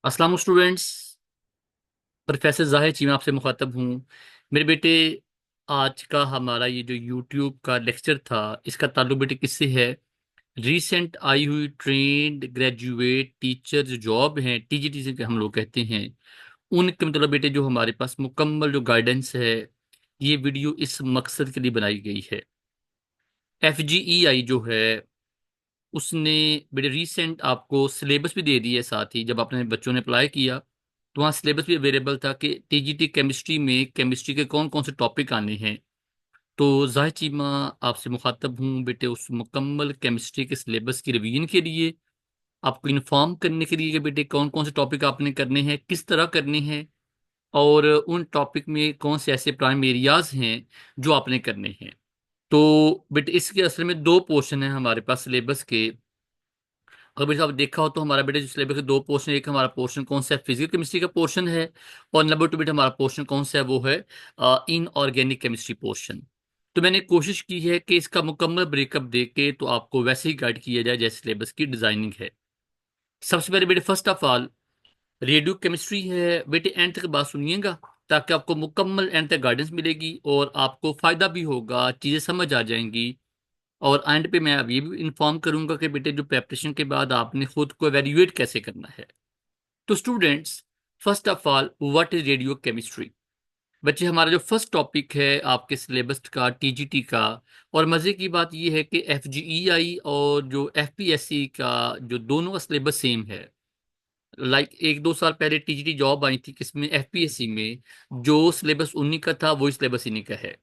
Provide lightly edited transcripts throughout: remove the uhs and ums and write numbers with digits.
अस्सलाम students. Professor जाहिर चीमा आपसे मुखातब हूँ। मेरे बेटे, आज का हमारा ये जो यूट्यूब का लेक्चर था, इसका ताल्लुक बेटे किससे है? रीसेंट आई हुई ट्रेंड ग्रेजुएट टीचर जो जॉब हैं, टीजीटी से हम लोग कहते हैं, उनके मतलब बेटे जो हमारे पास मुकम्मल जो गाइडेंस है, ये वीडियो इस मकसद के लिए बनाई गई है। एफजीईआई जो है, उसने बेटे रिसेंट आपको सिलेबस भी दे दिया है। साथ ही जब आपने बच्चों ने अप्लाई किया तो वहाँ सिलेबस भी अवेलेबल था कि टीजीटी केमिस्ट्री में केमिस्ट्री के कौन कौन से टॉपिक आने हैं। तो जाहिर चीमा आपसे मुखातब हूँ बेटे, उस मुकम्मल केमिस्ट्री के सिलेबस की रिवीजन के लिए, आपको इन्फॉर्म करने के लिए कि बेटे कौन कौन से टॉपिक आपने करने हैं, किस तरह करने हैं, और उन टॉपिक में कौन से ऐसे प्राइम एरियाज हैं जो आपने करने हैं। तो बेटे इसके असल में दो पोर्शन है हमारे पास सिलेबस के। अगर बेटा आप देखा हो तो हमारा बेटा जो सिलेबस के दो पोर्शन, एक हमारा पोर्शन कौन सा है, फिजिकल केमिस्ट्री का पोर्शन है, और नंबर टू बेटा हमारा पोर्शन कौन सा है, वो है इनऑर्गेनिक केमिस्ट्री पोर्शन। तो मैंने कोशिश की है कि इसका मुकम्मल ब्रेकअप दे के तो आपको वैसे ही गाइड किया जाए जैसे सिलेबस की डिजाइनिंग है। सबसे पहले बेटे first of all radio chemistry है बेटे, एंड तक बात सुनिएगा ताकि आपको मुकम्मल एंड तक गाइडेंस मिलेगी और आपको फायदा भी होगा, चीजें समझ आ जाएंगी। और एंड पे मैं अब ये भी इन्फॉर्म करूंगा कि बेटे जो प्रेपरेशन के बाद आपने खुद को एवेल्युएट कैसे करना है। तो students, first of all what is radio chemistry? बच्चे, हमारा जो फर्स्ट टॉपिक है आपके सिलेबस का, टीजीटी का, और मजे की बात ये है कि एफजीईआई और जो एफपीएससी का जो दोनों का सिलेबस सेम है। एक दो साल पहले टीजीटी जॉब आई थी किसमें, एफपीएससी में। जो सिलेबस उन्हीं का था वही सिलेबस इन्हीं का है।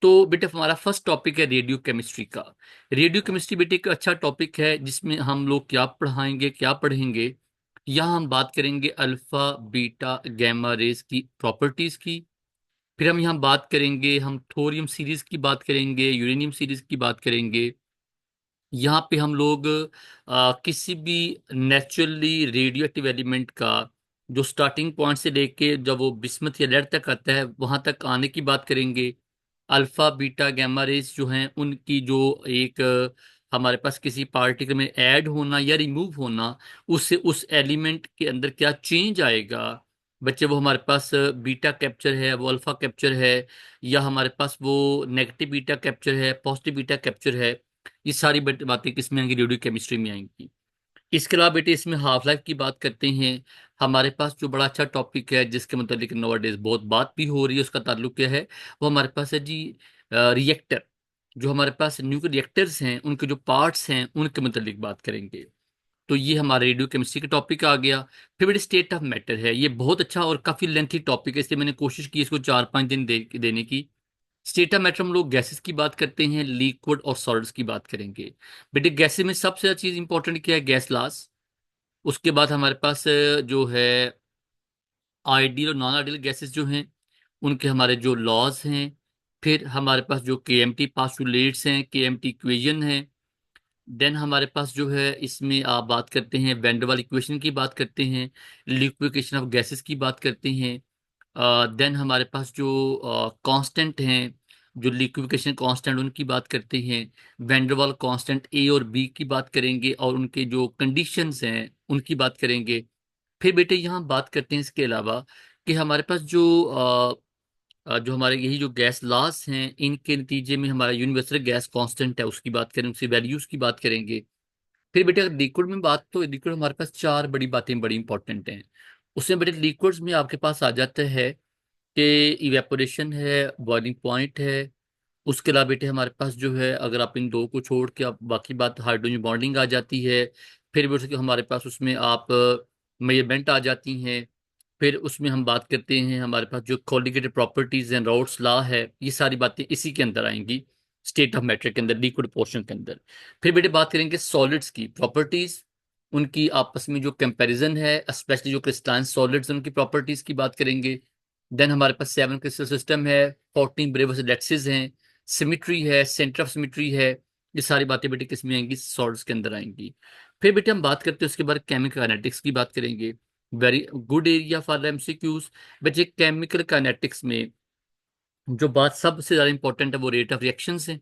तो बेटे हमारा फर्स्ट टॉपिक है रेडियो केमिस्ट्री का। रेडियो केमिस्ट्री बेटे एक अच्छा टॉपिक है जिसमें हम लोग क्या पढ़ाएंगे, क्या पढ़ेंगे। यहाँ हम बात करेंगे अल्फा बीटा गैमा रेज की प्रॉपर्टीज की। फिर हम यहाँ बात करेंगे, हम थोरियम सीरीज की बात करेंगे, यूरेनियम सीरीज की बात करेंगे। यहाँ पे हम लोग किसी भी नेचुरली रेडियो एक्टिव एलिमेंट का जो स्टार्टिंग पॉइंट से लेके जब वो बिस्मथ या लेड तक आता है वहां तक आने की बात करेंगे। अल्फा बीटा गैमा रेज जो हैं उनकी जो एक हमारे पास किसी पार्टिकल में ऐड होना या रिमूव होना, उससे उस एलिमेंट के अंदर क्या चेंज आएगा। बच्चे, वो हमारे पास बीटा कैप्चर है, वो अल्फा कैप्चर है, या हमारे पास वो नेगेटिव बीटा कैप्चर है, पॉजिटिव बीटा कैप्चर है। ये सारी बातें किसमें आएंगी, रेडियो केमिस्ट्री में आएंगी। इसके अलावा बेटे इसमें हाफ लाइफ की बात करते हैं। हमारे पास जो बड़ा अच्छा टॉपिक है जिसके मतलब नोवाडेज बहुत बात भी हो रही है, उसका ताल्लुक क्या है, वो हमारे पास है जी रिएक्टर। जो हमारे पास न्यूक्लियर रिएक्टर्स हैं उनके जो पार्ट्स हैं उनके मतलब बात करेंगे। तो ये हमारा रेडियो केमिस्ट्री का टॉपिक आ गया। फिर बेटे स्टेट ऑफ मैटर है, ये बहुत अच्छा और काफी लेंथी टॉपिक है, इसलिए मैंने कोशिश की इसको 4-5 दिन देने की। स्टेटा मैटर हम लोग गैसेस की बात करते हैं, लिक्विड और सॉलिड्स की बात करेंगे। बेटे गैसेस में सबसे ज्यादा चीज इंपॉर्टेंट क्या है, गैस लॉस। उसके बाद हमारे पास जो है आइडियल और नॉन आइडियल गैसेस जो हैं उनके हमारे जो लॉज हैं। फिर हमारे पास जो केएमटी पास्टुलेट्स हैं, केएमटी इक्वेशन है। देन हमारे पास जो है इसमें आप बात करते हैं वैन डर वाल इक्वेशन की बात करते हैं, लिक्विफिकेशन ऑफ गैसेस की बात करते हैं। देन हमारे पास जो कांस्टेंट हैं, जो लिक्विफिकेशन कांस्टेंट उनकी बात करते हैं। वैंडरवाल कांस्टेंट ए और बी की बात करेंगे और उनके जो कंडीशंस हैं उनकी बात करेंगे। फिर बेटे यहाँ बात करते हैं इसके अलावा कि हमारे पास जो हमारे यही जो गैस लॉस हैं इनके नतीजे में हमारा यूनिवर्सल गैस कांस्टेंट है, उसकी बात करें, उसकी वैल्यूज की बात करेंगे। फिर बेटे अगर लिक्विड में बात, तो लिक्विड हमारे पास चार बड़ी बातें बड़ी इंपॉर्टेंट हैं। उसमें बेटे लिक्विड्स में आपके पास आ जाता है कि इवेपोरेशन है, बॉइलिंग पॉइंट है। उसके अलावा बेटे हमारे पास जो है, अगर आप इन दो को छोड़ के आप बाकी बात, हाइड्रोजन बॉन्डिंग आ जाती है। फिर भी उसके हमारे पास उसमें आप मेजरमेंट आ जाती हैं। फिर उसमें हम बात करते हैं, हमारे पास जो कॉलिगेटेड प्रॉपर्टीज एंड राउट्स लॉ है, ये सारी बातें इसी के अंदर आएंगी, स्टेट ऑफ मैटर के अंदर, लिक्विड पोर्शन के अंदर। फिर बेटे बात करेंगे सॉलिड्स की प्रॉपर्टीज, उनकी आपस में जो कंपैरिजन है, स्पेशली जो क्रिस्टलाइन सॉलिड्स उनकी प्रॉपर्टीज की बात करेंगे। देन हमारे पास 7 क्रिस्टल सिस्टम है, 14 ब्रेवस लैटिसेस हैं, सिमिट्री है, सेंटर ऑफ सिमिट्री है। ये सारी बातें बेटे किस में आएंगी, सॉलिड्स के अंदर आएंगी। फिर बेटे हम बात करते हैं उसके बाद केमिकल काइनेटिक्स की बात करेंगे। Very good area for MCQs. बच्चे केमिकल काइनेटिक्स में जो बात सबसे ज्यादा इंपॉर्टेंट है वो रेट ऑफ रिएक्शंस हैं,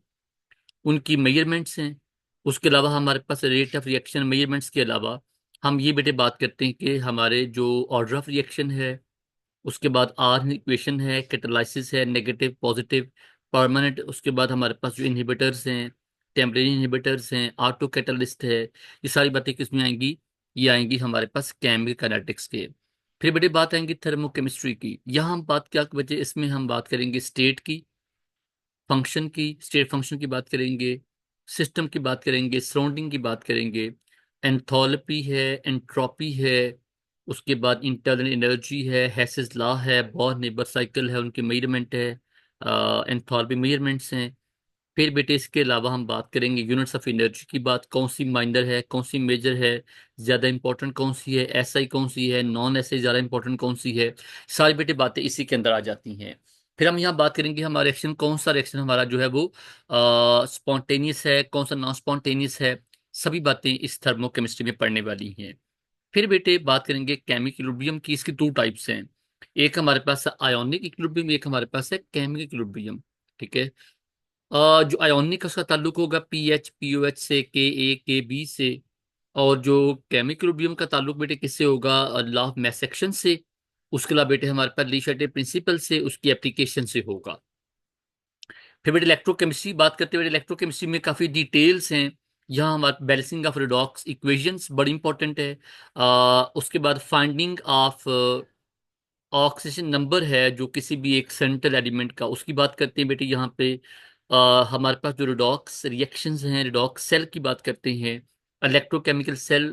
उनकी मेजरमेंट्स हैं। उसके अलावा हमारे पास रेट ऑफ रिएक्शन मेजरमेंट्स के अलावा हम ये बेटे बात करते हैं कि हमारे जो ऑर्डर ऑफ रिएक्शन है, उसके बाद आर इक्वेशन है, कैटालाइसिस है, नेगेटिव पॉजिटिव परमानेंट, उसके बाद हमारे पास जो इनहिबिटर्स हैं, टेम्परेरी इनहिबिटर्स हैं, ऑटो कैटालिस्ट है, ये सारी बातें किसमें आएंगी? ये आएंगी हमारे पास केमिकल काइनेटिक्स के। फिर बेटे बात आएंगी थर्मोकेमिस्ट्री की। यहाँ हम बात क्या बचे, इसमें हम बात करेंगे स्टेट की, फंक्शन की, स्टेट फंक्शन की बात करेंगे, सिस्टम की बात करेंगे, सराउंडिंग की बात करेंगे, एंथैल्पी है, एंट्रोपी है, उसके बाद इंटरनल एनर्जी है, हेसिस लॉ है, बॉर नेबर साइकिल है, उनके मेजरमेंट है, एंथैल्पी मेजरमेंट्स हैं। फिर बेटे इसके अलावा हम बात करेंगे यूनिट्स ऑफ एनर्जी की बात, कौन सी माइनर है, कौन सी मेजर है, ज्यादा इंपॉर्टेंट कौन सी है, एसआई कौन सी है, नॉन एसआई ज्यादा इंपॉर्टेंट कौन सी है। सारी बेटे बातें इसी के अंदर आ जाती हैं। फिर हम यहाँ बात करेंगे हमारा रिएक्शन, कौन सा रिएक्शन हमारा जो है वो स्पॉन्टेनियस है, कौन सा नॉन स्पॉन्टेनियस है। सभी बातें इस थर्मोकेमिस्ट्री में पढ़ने वाली हैं। फिर बेटे बात करेंगे केमिकल इक्विलिब्रियम की, इसकी दो टाइप्स हैं। एक हमारे पास है आयोनिक इक्विलिब्रियम, एक हमारे पास है केमिकल इक्विलिब्रियम। ठीक है। जो आयोनिक है उसका ताल्लुक होगा पी एच से, के बी से। और जो केमिक्रोबियम का ताल्लुक बेटे किससे होगा? लॉ ऑफ मैस एक्शन से। उसके अलावा बेटे हमारे पास ली शर्टे प्रिंसिपल से, उसकी एप्लीकेशन से होगा। फिर बेटे इलेक्ट्रोकेमिस्ट्री बात करते हुए, इलेक्ट्रोकेमिस्ट्री में काफी डिटेल्स हैं। यहाँ हमारे बैलेंसिंग ऑफ रिडॉक्स इक्वेशंस बड़ी इंपॉर्टेंट है। उसके बाद फाइंडिंग ऑफ ऑक्सीजन नंबर है जो किसी भी एक सेंट्रल एलिमेंट का, उसकी बात करते हैं बेटे यहाँ पे। हमारे पास जो रिडॉक्स रिएक्शंस हैं, रिडॉक्स सेल की बात करते हैं, electrochemical cell,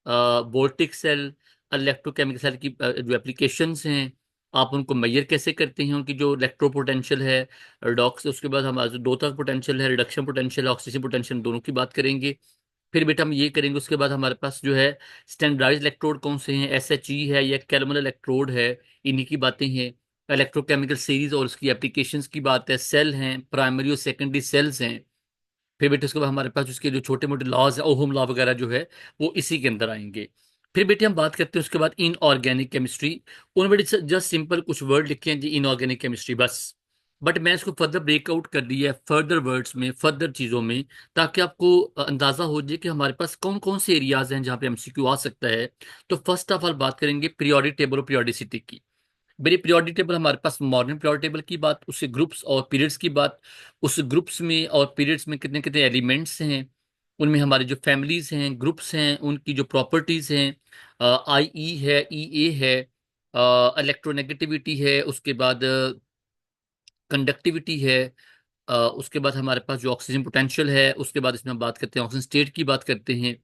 voltaic cell, electrochemical cell की जो एप्लीकेशंस हैं, आप उनको मेजर कैसे करते हैं, उनकी जो इलेक्ट्रो पोटेंशियल है रिडॉक्स, उसके बाद हमारा जो दो तरह पोटेंशियल है, रिडक्शन पोटेंशियल है, ऑक्सीजन पोटेंशियल, दोनों की बात करेंगे। फिर बेटा हम ये करेंगे, उसके बाद हमारे पास जो है स्टैंडर्डाइज इलेक्ट्रोड कौन से हैं, एसएचई है या कैलमल इलेक्ट्रोड है, इन्हीं की बातें हैं। इलेक्ट्रोकेमिकल सीरीज और उसकी एप्लीकेशंस की बात है, सेल हैं, प्राइमरी और सेकेंडरी सेल्स हैं। फिर बेटे उसके बाद हमारे पास उसके जो छोटे मोटे लॉज है, ओहम लॉ वगैरह जो है, वो इसी के अंदर आएंगे। फिर बेटे हम बात करते हैं उसके बाद इनऑर्गेनिक केमिस्ट्री। उन बेटे जस्ट सिंपल कुछ वर्ड लिखे हैं जी, इनऑर्गेनिक केमिस्ट्री बस। बट मैं इसको फर्दर ब्रेकआउट कर दिया है, फर्दर वर्ड्स में, फर्दर चीजों में, ताकि आपको अंदाजा हो जाए कि हमारे पास कौन कौन से एरियाज हैं जहाँ पे एमसीक्यू आ सकता है। तो फर्स्ट ऑफ ऑल बात करेंगे पीरियोडिक टेबल ऑफ पीरियोडिसिटी की। मेरी पीरियोडिक टेबल हमारे पास मॉडर्न पीरियोडिक टेबल की बात, उससे ग्रुप्स और पीरियड्स की बात, उस ग्रुप्स में और पीरियड्स में कितने कितने एलिमेंट्स हैं, उनमें हमारे जो फैमिलीज हैं, ग्रुप्स हैं, उनकी जो प्रॉपर्टीज हैं, आई ई है, ई ए है, इलेक्ट्रोनेगेटिविटी है, उसके बाद कंडक्टिविटी है, उसके बाद हमारे पास जो ऑक्सीजन पोटेंशियल है, उसके बाद इसमें हम बात करते हैं ऑक्सीजन स्टेट की बात करते हैं।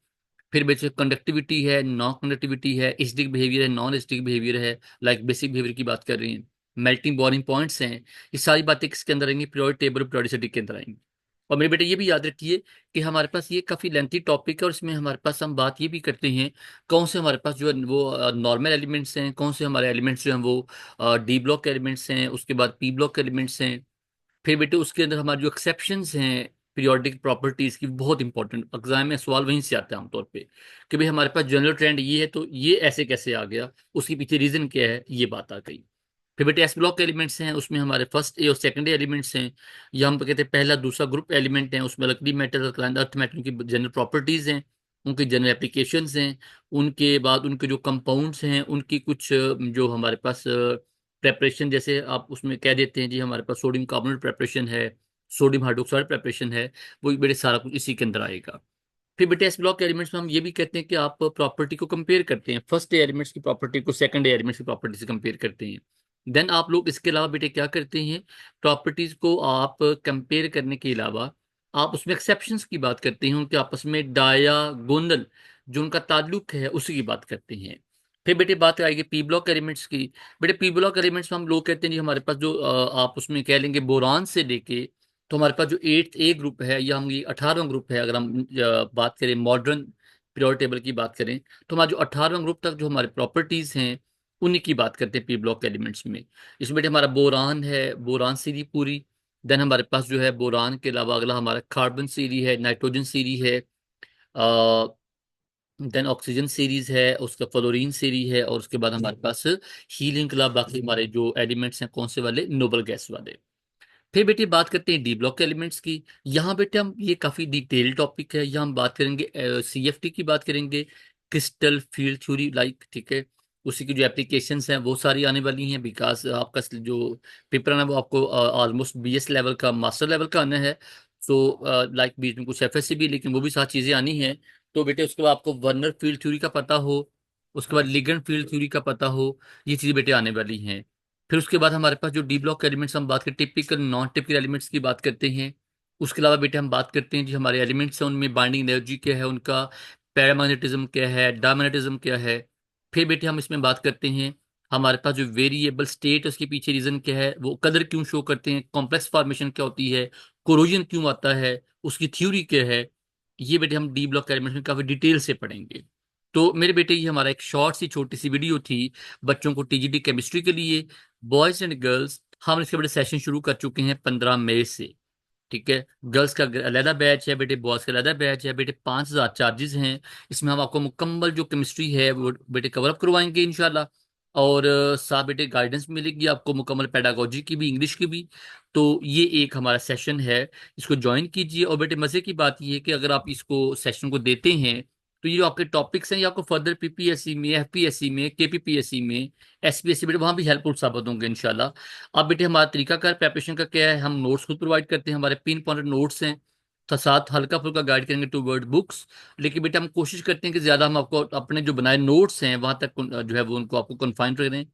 फिर बेसिक कंडक्टिविटी है, नॉन कंडक्टिविटी है, एसिडिक बिहेवियर है, नॉन एसिडिक बिहेवियर है, लाइक बेसिक बिहेवियर की बात कर रही हैं, मेल्टिंग बॉइलिंग पॉइंट्स हैं। ये सारी बातें किसके अंदर आएंगी? पीरियोडिक टेबल ऑफ पीरियोडिसिटी के अंदर आएंगी। और मेरे बेटे ये भी याद रखिए कि हमारे पास ये काफी लेंथी टॉपिक है, और इसमें हमारे पास हम बात ये भी करते हैं कौन से हमारे पास जो है वो नॉर्मल एलिमेंट्स हैं, कौन से हमारे एलिमेंट्स जो हैं वो डी ब्लॉक एलिमेंट्स हैं, उसके बाद पी ब्लॉक एलिमेंट्स हैं। फिर बेटे उसके अंदर हमारे जो एक्सेप्शंस हैं पीरियोडिक प्रॉपर्टीज की, बहुत इंपॉर्टेंट, एग्जाम में सवाल वहीं से आता है आमतौर पे, कि भाई हमारे पास जनरल ट्रेंड ये है तो ये ऐसे कैसे आ गया, उसके पीछे रीजन क्या है, ये बात आ गई। फिर बेटे एस ब्लॉक एलिमेंट्स हैं, उसमें हमारे फर्स्ट ए और सेकंड एलिमेंट्स हैं। ये हम कहते हैं पहला दूसरा ग्रुप एलिमेंट है, उसमें लकड़ी मेटल, अर्थ मेटल की जनरल प्रॉपर्टीज हैं, उनकी जनरल एप्लीकेशंस हैं। उनके बाद उनके जो कंपाउंड्स हैं, उनकी कुछ जो हमारे पास प्रेपरेशन, जैसे आप उसमें कह देते हैं जी हमारे पास सोडियम कार्बोनेट प्रेपरेशन है, सोडियम हाइड्रोक्साइड प्रेपरेशन है, वो बेटे सारा कुछ इसी के अंदर आएगा। फिर बेटे एस ब्लॉक एलिमेंट्स में हम ये भी कहते हैं कि आप प्रॉपर्टी को कंपेयर करते हैं, फर्स्ट एलिमेंट्स की प्रॉपर्टी को सेकंड एलिमेंट्स की प्रॉपर्टी से कंपेयर करते हैं। देन आप लोग इसके अलावा बेटे क्या करते हैं, प्रॉपर्टीज को आप कंपेयर करने के अलावा आप उसमें एक्सेप्शंस की बात करते हैं, उनके आपस में डायगोनल जो उनका ताल्लुक है उसी की बात करते हैं। फिर बेटे बात आएगी पी ब्लॉक एलिमेंट्स की। बेटे पी ब्लॉक एलिमेंट्स में हम लोग कहते हैं जी हमारे पास जो आप उसमें कह लेंगे बोरान से लेके, तो हमारे पास जो एट्थ ए ग्रुप है या हम ये 18वां ग्रुप है, अगर हम बात करें मॉडर्न पीरियोडिक टेबल की बात करें, तो हमारा जो 18वां ग्रुप तक जो हमारे प्रॉपर्टीज हैं उन्हीं की बात करते हैं पी ब्लॉक एलिमेंट्स में। इसमें बेटे हमारा बोरान है, बोरान सीरीज पूरी। देन हमारे पास जो है बोरान के अलावा अगला हमारा कार्बन सीरीज है, नाइट्रोजन सीरीज है, देन ऑक्सीजन सीरीज है, उसका फ्लोरीन सीरीज है, और उसके बाद हमारे पास हीलिंग के अलावा बाकी हमारे जो एलिमेंट्स हैं कौन से वाले, नोबल गैस वाले। फिर बेटे बात करते हैं डी ब्लॉक एलिमेंट्स की। यहाँ बेटे हम ये काफी डिटेल टॉपिक है, यहाँ हम बात करेंगे सीएफटी की बात करेंगे, क्रिस्टल फील्ड थ्योरी लाइक, ठीक है। उसी की जो एप्लीकेशंस हैं वो सारी आने वाली हैं, बिकॉज आपका जो पेपर आना है वो आपको ऑलमोस्ट बीएस लेवल का, मास्टर लेवल का आना है। सो लाइक बीच में कुछ एफएससी भी, लेकिन वो भी सारी चीज़ें आनी हैं। तो बेटे उसके बाद आपको वर्नर फील्ड थ्योरी का पता हो, उसके बाद लिगेंड फील्ड थ्योरी का पता हो, ये चीज़ें बेटे आने वाली हैं। फिर उसके बाद हमारे पास जो डी ब्लॉक एलिमेंट्स, हम बात करते हैं टिपिकल नॉन टिपिकल एलिमेंट्स की बात करते हैं। उसके अलावा बेटे हम बात करते हैं जो हमारे एलिमेंट्स हैं उनमें बाइंडिंग एनर्जी क्या है उनका, पैरामैग्नेटिज्म क्या है, डायमैग्नेटिज्म क्या है। फिर बेटे हम इसमें बात करते हैं हमारे पास जो वेरिएबल स्टेट, उसके पीछे रीजन क्या है, वो कलर क्यों शो करते हैं, कॉम्प्लेक्स फॉर्मेशन क्या होती है, कोरोजन क्यों आता है, उसकी थ्योरी क्या है। ये बेटे हम डी ब्लॉक एलिमेंट्स में काफी डिटेल से पढ़ेंगे। तो मेरे बेटे ये हमारा एक शॉर्ट सी छोटी सी वीडियो थी बच्चों को टीजीटी केमिस्ट्री के लिए। बॉयज एंड गर्ल्स, हम इसके बड़े सेशन शुरू कर चुके हैं 15 मई से, ठीक है। गर्ल्स का अलहदा बैच है बेटे, बॉयज का अलहदा बैच है बेटे। 5,000 चार्जेस हैं। इसमें हम आपको मुकम्मल जो केमिस्ट्री है वो बेटे कवर अप करवाएंगे इंशाल्लाह। और साथ बेटे गाइडेंस मिलेगी आपको मुकम्मल, पेडागोजी की भी, इंग्लिश की भी। तो ये एक हमारा सेशन है, इसको ज्वाइन कीजिए। और बेटे मजे की बात ये है कि अगर आप इसको सेशन को देते हैं तो ये जो आपके टॉपिक्स हैं ये आपको फर्दर पीपीएससी में, एफपीएससी में, केपीपीएससी में, एसपीएससी बेटे वहां भी हेल्पफुल साबित होंगे इंशाल्लाह। अब बेटे हमारा तरीकाकार प्रेपरेशन का क्या है, हम नोट्स खुद प्रोवाइड करते हैं, हमारे पिन पॉइंटेड नोट्स हैं। तो साथ हल्का फुल्का गाइड करेंगे टू वर्ड बुक्स। लेकिन बेटा हम कोशिश करते हैं कि ज्यादा हम आपको अपने जो बनाए नोट्स हैं वहां तक जो है वो उनको आपको कन्फाइन करें।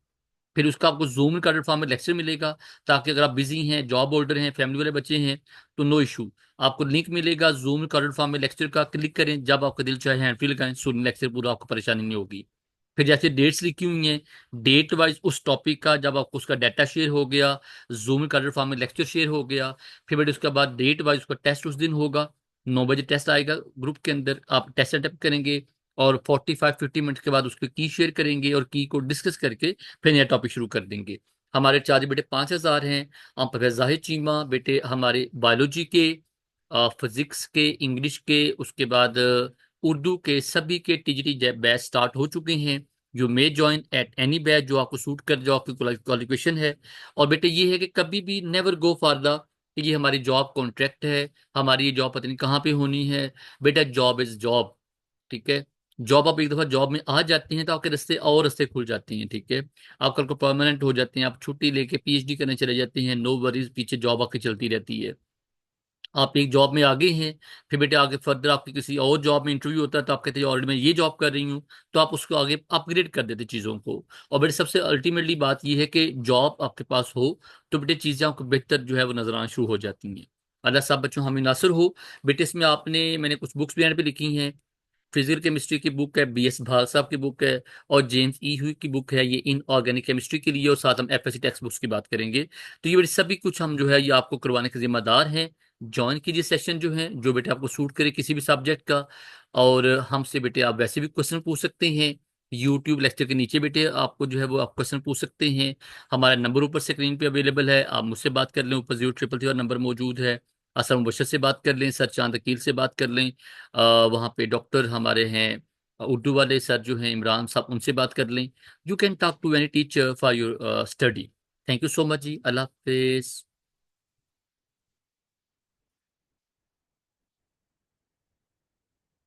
फिर उसका आपको जूम कार्डेड फॉर्म में लेक्चर मिलेगा, ताकि अगर आप बिजी हैं, जॉब होल्डर हैं, फैमिली वाले बच्चे हैं, तो नो इशू। आपको लिंक मिलेगा जूम कार्डेड फॉर्म में लेक्चर का, क्लिक करें, जब आपका दिल चाहे हैंड फिल लगाएं, सुन लेक्चर पूरा, आपको परेशानी नहीं होगी। फिर जैसे डेट्स लिखी हुई हैं, डेट वाइज उस टॉपिक का जब आपको उसका डाटा शेयर हो गया, जूम कार्डेड फॉर्म में लेक्चर शेयर हो गया, फिर बेटे उसके बाद डेट वाइज उसका टेस्ट उस दिन होगा। 9 बजे टेस्ट आएगा ग्रुप के अंदर, आप टेस्ट अटेम्प्ट करेंगे और 45-50 मिनट के बाद उसकी की शेयर करेंगे और की को डिस्कस करके फिर नया टॉपिक शुरू कर देंगे। हमारे चार्ज बेटे 5,000 हैं। हम प्रोफेसर जाहिद चीमा बेटे हमारे बायोलॉजी के, फिजिक्स के, इंग्लिश के, उसके बाद उर्दू के, सभी के टीजीटी बैच स्टार्ट हो चुके हैं। You may join at any batch जो आपको सूट कर, जो आपकी क्वालिफिकेशन है। और बेटे ये है कि कभी भी नेवर गो फॉर द कि ये हमारी जॉब कॉन्ट्रैक्ट है, हमारी ये जॉब पता नहीं कहाँ पे होनी है। बेटा जॉब इज जॉब, ठीक है। जॉब, आप एक दफा जॉब में आ जाती हैं तो आपके रास्ते और रास्ते खुल जाती हैं, ठीक है। आप कल को परमानेंट हो जाते हैं, आप छुट्टी लेके पीएचडी करने चले जाते हैं, नो वरीज, पीछे जॉब आपकी चलती रहती है। आप एक जॉब में आगे हैं, फिर बेटे आगे फर्दर आपकी किसी और जॉब में इंटरव्यू होता है तो आप कहते हैं ऑलरेडी मैं ये जॉब कर रही हूँ, तो आप उसको आगे अपग्रेड कर देते चीज़ों को। और बेटे सबसे अल्टीमेटली बात ये है कि जॉब आपके पास हो तो बेटे चीज़ें आपको बेहतर जो है वो नजर आना शुरू हो जाती हैं। अल्लाह साहब बच्चों हमें नासिर हो। बेटे इसमें मैंने कुछ बुक्स भी यहाँ पे लिखी हैं। फिजिकल केमिस्ट्री की बुक है, बीएस भाल साहब की बुक है, और जेम्स ई हुई की बुक है, ये इन ऑर्गेनिक केमिस्ट्री के लिए। और साथ हम एफएससी टेक्स्ट बुक्स की बात करेंगे। तो ये सभी कुछ हम जो है ये आपको करवाने के जिम्मेदार हैं। ज्वाइन कीजिए सेशन जो है, जो बेटे आपको सूट करे किसी भी सब्जेक्ट का। और हमसे बेटे आप वैसे भी क्वेश्चन पूछ सकते हैं, यूट्यूब लेक्चर के नीचे बेटे आपको जो है वो आप क्वेश्चन पूछ सकते हैं। हमारा नंबर ऊपर स्क्रीन पे अवेलेबल है, आप मुझसे बात कर लें, ऊपर 033 नंबर मौजूद है। असम मुबशर से बात कर लें, सर चांद अकील से बात कर लें, वहाँ पे डॉक्टर हमारे हैं उर्दू वाले सर जो हैं इमरान साहब, उनसे बात कर लें। You can talk to any teacher for your study. Thank you so much ji, अल्लाह हाफिज।